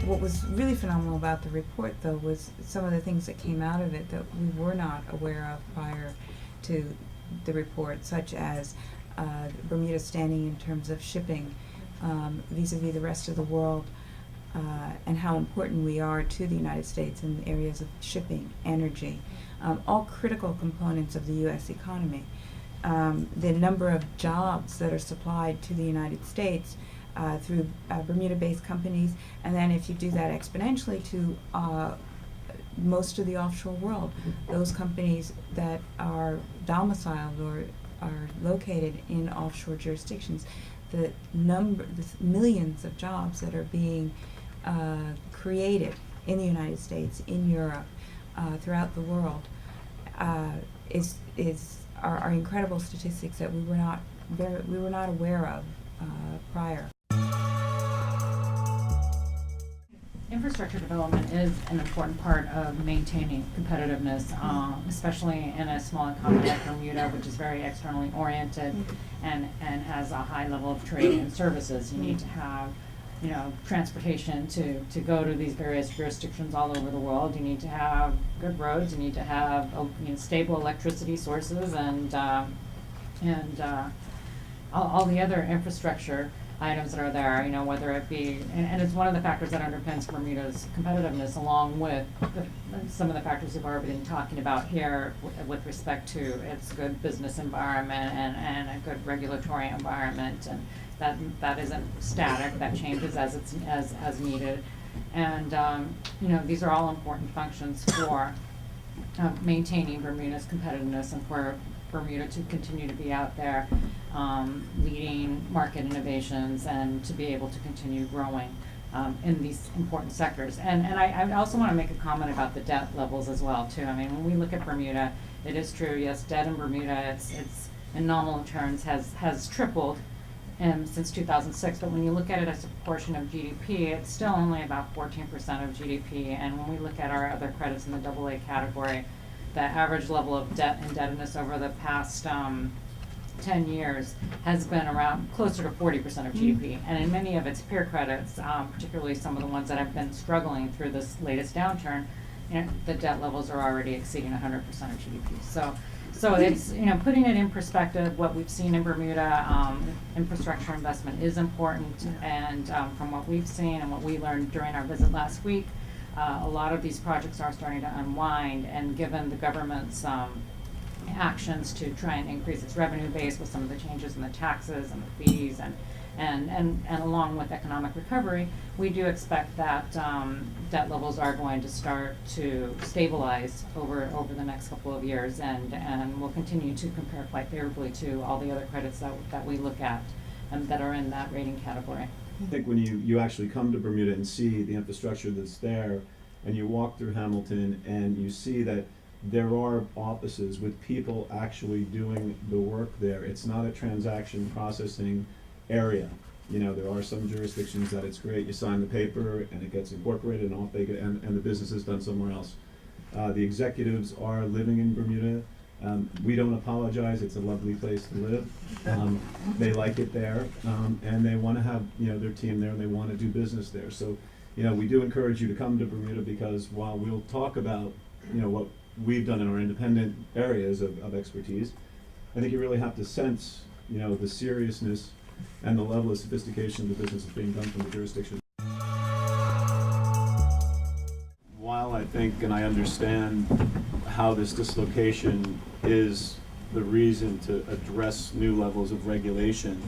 what was really phenomenal about the report, though, was some of the things that came out of it that we were not aware of prior to the report, such as Bermuda's standing in terms of shipping vis-a-vis the rest of the world, and how important we are to the United States in areas of shipping, energy, all critical components of the U.S. economy. The number of jobs that are supplied to the United States through Bermuda-based companies, and then if you do that exponentially to most of the offshore world, those companies that are domiciled or are located in offshore jurisdictions, the millions of jobs that are being created in the United States, in Europe, throughout the world, are incredible statistics that we were not aware of prior. Infrastructure development is an important part of maintaining competitiveness, especially in a small economy like Bermuda, which is very externally oriented and has a high level of trade and services. You need to have, transportation to go to these various jurisdictions all over the world. You need to have good roads. You need to have stable electricity sources and all the other infrastructure items that are there, whether it be, and it's one of the factors that underpins Bermuda's competitiveness, along with some of the factors we've already been talking about here with respect to its good business environment and a good regulatory environment, and that isn't static, that changes as needed, and these are all important functions for maintaining Bermuda's competitiveness and for Bermuda to continue to be out there leading market innovations and to be able to continue growing in these important sectors. And I also want to make a comment about the debt levels as well too. I mean, when we look at Bermuda, it is true, yes, debt in Bermuda, it's in nominal terms has tripled since 2006, but when you look at it as a proportion of GDP, it's still only about 14% of GDP. And when we look at our other credits in the AA category, the average level of debt indebtedness over the past 10 years has been around closer to 40% of GDP. And in many of its peer credits, particularly some of the ones that have been struggling through this latest downturn, the debt levels are already exceeding 100% of GDP. So it's, putting it in perspective, what we've seen in Bermuda, infrastructure investment is important. And from what we've seen and what we learned during our visit last week, a lot of these projects are starting to unwind, and given the government's actions to try and increase its revenue base with some of the changes in the taxes and the fees and along with economic recovery, we do expect that debt levels are going to start to stabilize over the next couple of years, and will continue to compare quite favorably to all the other credits that we look at and that are in that rating category. I think when you actually come to Bermuda and see the infrastructure that's there, and you walk through Hamilton and you see that there are offices with people actually doing the work there. It's not a transaction processing area. There are some jurisdictions that it's great, you sign the paper and it gets incorporated and off they get, and the business is done somewhere else. The executives are living in Bermuda. We don't apologize, it's a lovely place to live. They like it there, and they want to have their team there, and they want to do business there. So we do encourage you to come to Bermuda, because while we'll talk about what we've done in our independent areas of expertise, I think you really have to sense the seriousness and the level of sophistication of the business that's being done from the jurisdiction. While I think and I understand how this dislocation is the reason to address new levels of regulation,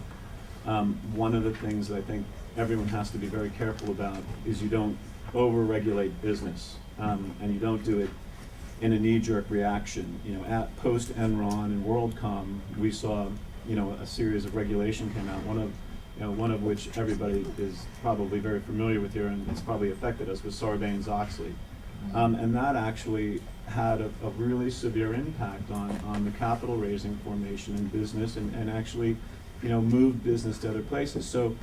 one of the things that I think everyone has to be very careful about is you don't over-regulate business, and you don't do it in a knee-jerk reaction. At post-Enron and WorldCom, we saw a series of regulation came out. One of which everybody is probably very familiar with here, and it's probably affected us, was Sarbanes-Oxley. And that actually had a really severe impact on the capital raising formation in business, and actually moved business to other places. So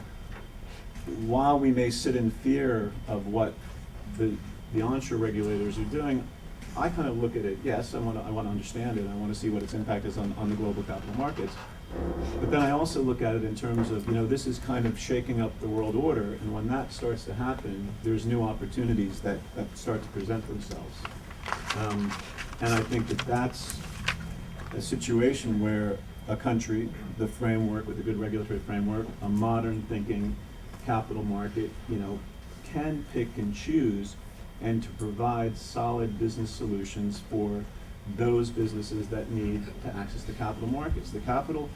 while we may sit in fear of what the onshore regulators are doing, I kind of look at it, yes, I want to understand it, I want to see what its impact is on the global capital markets, But then I also look at it in terms of, this is kind of shaking up the world order, and when that starts to happen, there's new opportunities that start to present themselves. And I think that that's a situation where a country, the framework, with a good regulatory framework, a modern thinking capital market, can pick and choose and to provide solid business solutions for those businesses that need to access the capital markets. The capital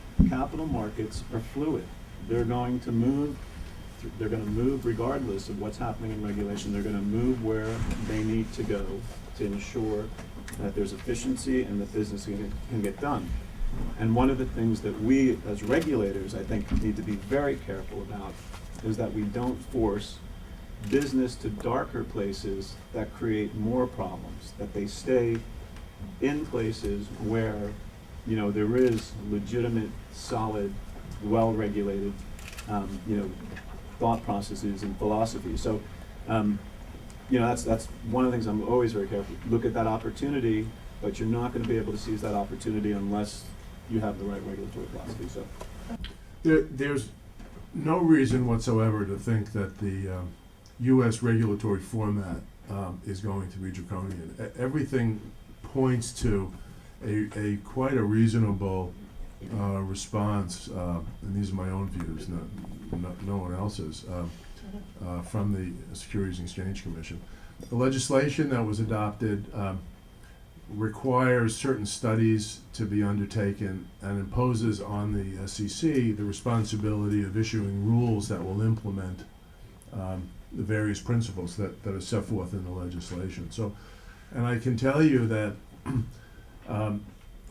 markets are fluid. They're going to move. They're going to move regardless of what's happening in regulation. They're going to move where they need to go to ensure that there's efficiency and that business can get done. And one of the things that we as regulators, I think, need to be very careful about is that we don't force business to darker places that create more problems, that they stay in places where, there is legitimate, solid, well-regulated, thought processes and philosophy. So, that's one of the things I'm always very careful. Look at that opportunity, but you're not going to be able to seize that opportunity unless you have the right regulatory philosophy. So, there's no reason whatsoever to think that the U.S. regulatory format is going to be draconian. Everything points to a quite a reasonable response, and these are my own views, no one else's, from the Securities and Exchange Commission. The legislation that was adopted requires certain studies to be undertaken and imposes on the SEC the responsibility of issuing rules that will implement the various principles that are set forth in the legislation. So, and I can tell you that,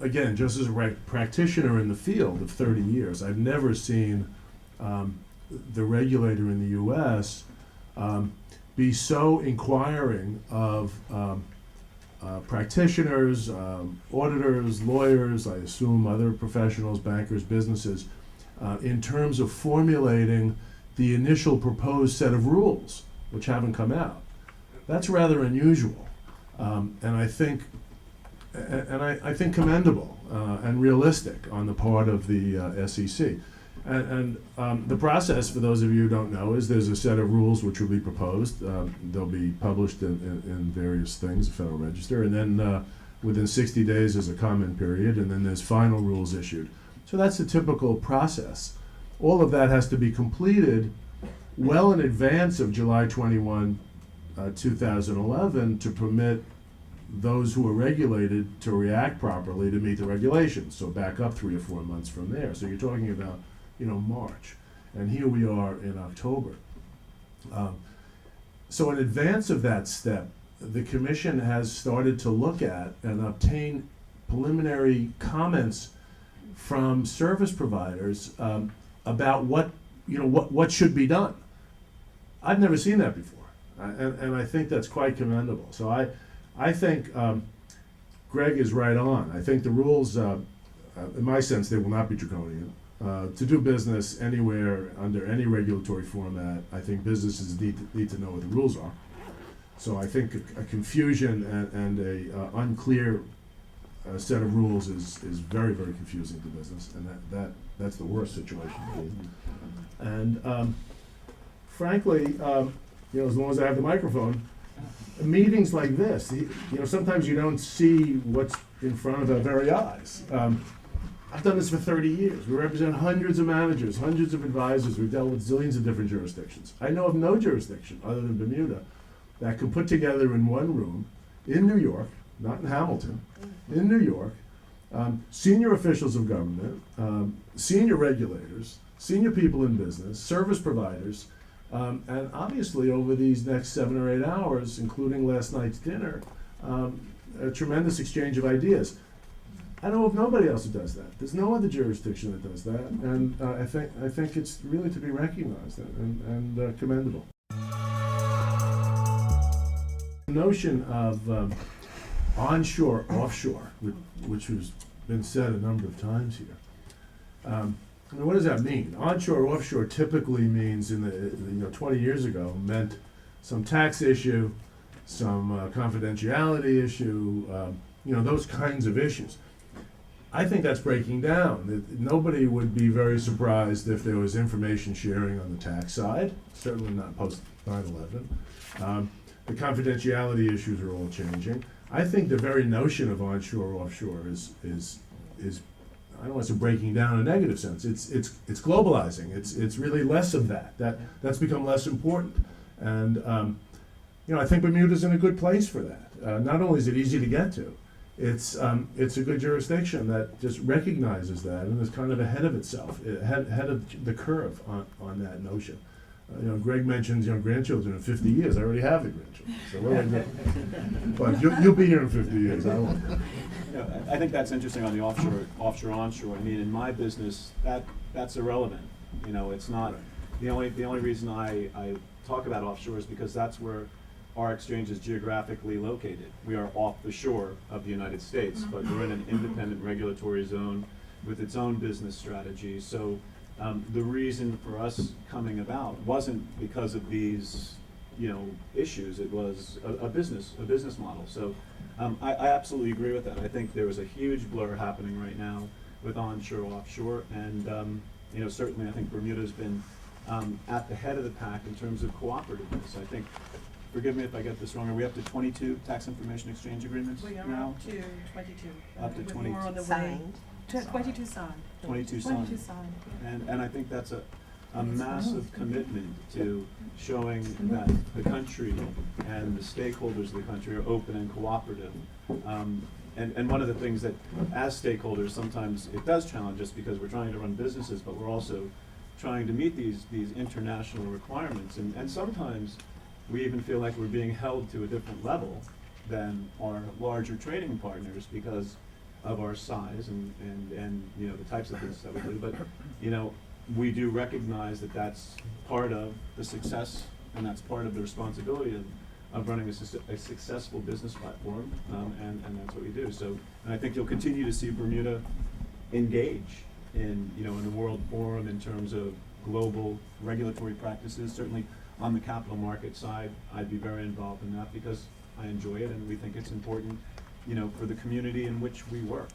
again, just as a practitioner in the field of 30 years, I've never seen the regulator in the U.S. Be so inquiring of practitioners, auditors, lawyers, I assume other professionals, bankers, businesses, in terms of formulating the initial proposed set of rules, which haven't come out. That's rather unusual, and I think commendable and realistic on the part of the SEC. And the process, for those of you who don't know, is there's a set of rules which will be proposed. They'll be published in various things, the Federal Register, and then within 60 days there's a comment period, and then there's final rules issued. So that's the typical process. All of that has to be completed well in advance of July 21, 2011, to permit those who are regulated to react properly to meet the regulations. So back up 3 or 4 months from there. So you're talking about, March, and here we are in October. So in advance of that step, the Commission has started to look at and obtain preliminary comments from service providers about what should be done. I've never seen that before, and I think that's quite commendable. So I think Greg is right on. I think the rules, in my sense, they will not be draconian. To do business anywhere under any regulatory format, I think businesses need to know what the rules are. So I think a confusion and a unclear set of rules is very, very confusing to business, and that's the worst situation to be. And frankly, as long as I have the microphone, meetings like this, sometimes you don't see what's in front of our very eyes. I've done this for 30 years. We represent hundreds of managers, hundreds of advisors. We've dealt with zillions of different jurisdictions. I know of no jurisdiction other than Bermuda that can put together in one room in New York, not in Hamilton, in New York, senior officials of government, senior regulators, senior people in business, service providers, and obviously over these next 7 or 8 hours, including last night's dinner, a tremendous exchange of ideas. I know of nobody else who does that. There's no other jurisdiction that does that, and I think it's really to be recognized and commendable. The notion of onshore, offshore, which has been said a number of times here. What does that mean? Onshore, offshore typically means, 20 years ago, meant some tax issue, some confidentiality issue, those kinds of issues. I think that's breaking down. Nobody would be very surprised if there was information sharing on the tax side, certainly not post 9/11. The confidentiality issues are all changing. I think the very notion of onshore, offshore is I don't want to say breaking down in a negative sense. It's globalizing. It's really less of that. That's become less important. And I think Bermuda's in a good place for that. Not only is it easy to get to, it's a good jurisdiction that just recognizes that and is kind of ahead of itself, ahead of the curve on that notion. Greg mentions grandchildren in 50 years. I already have the grandchildren, so we're like, but you'll be here in 50 years. I won't. I think that's interesting on the offshore, onshore. I mean, in my business, that's irrelevant. It's not, the only reason I talk about offshore is because that's where our exchange is geographically located. We are off the shore of the United States, but we're in an independent regulatory zone with its own business strategy. So the reason for us coming about wasn't because of these, issues. It was a business model. So I absolutely agree with that. I think there is a huge blur happening right now with onshore, offshore, and certainly I think Bermuda's been at the head of the pack in terms of cooperativeness. I think, forgive me if I get this wrong, are we up to 22 tax information exchange agreements We are now? up to 22. Up to With 22. more on the way. Signed. 22 signed. 22 22 signed. signed. And I think that's a massive commitment to showing that the country and the stakeholders of the country are open and cooperative. And one of the things that, as stakeholders, sometimes it does challenge us because we're trying to run businesses, but we're also trying to meet these international requirements. And sometimes we even feel like we're being held to a different level than our larger trading partners because of our size and the types of business that we do. But we do recognize that that's part of the success and that's part of the responsibility of running a successful business platform, and that's what we do. So, and I think you'll continue to see Bermuda engage in the World Forum in terms of global regulatory practices. Certainly on the capital market side, I'd be very involved in that because I enjoy it and we think it's important, for the community in which we work.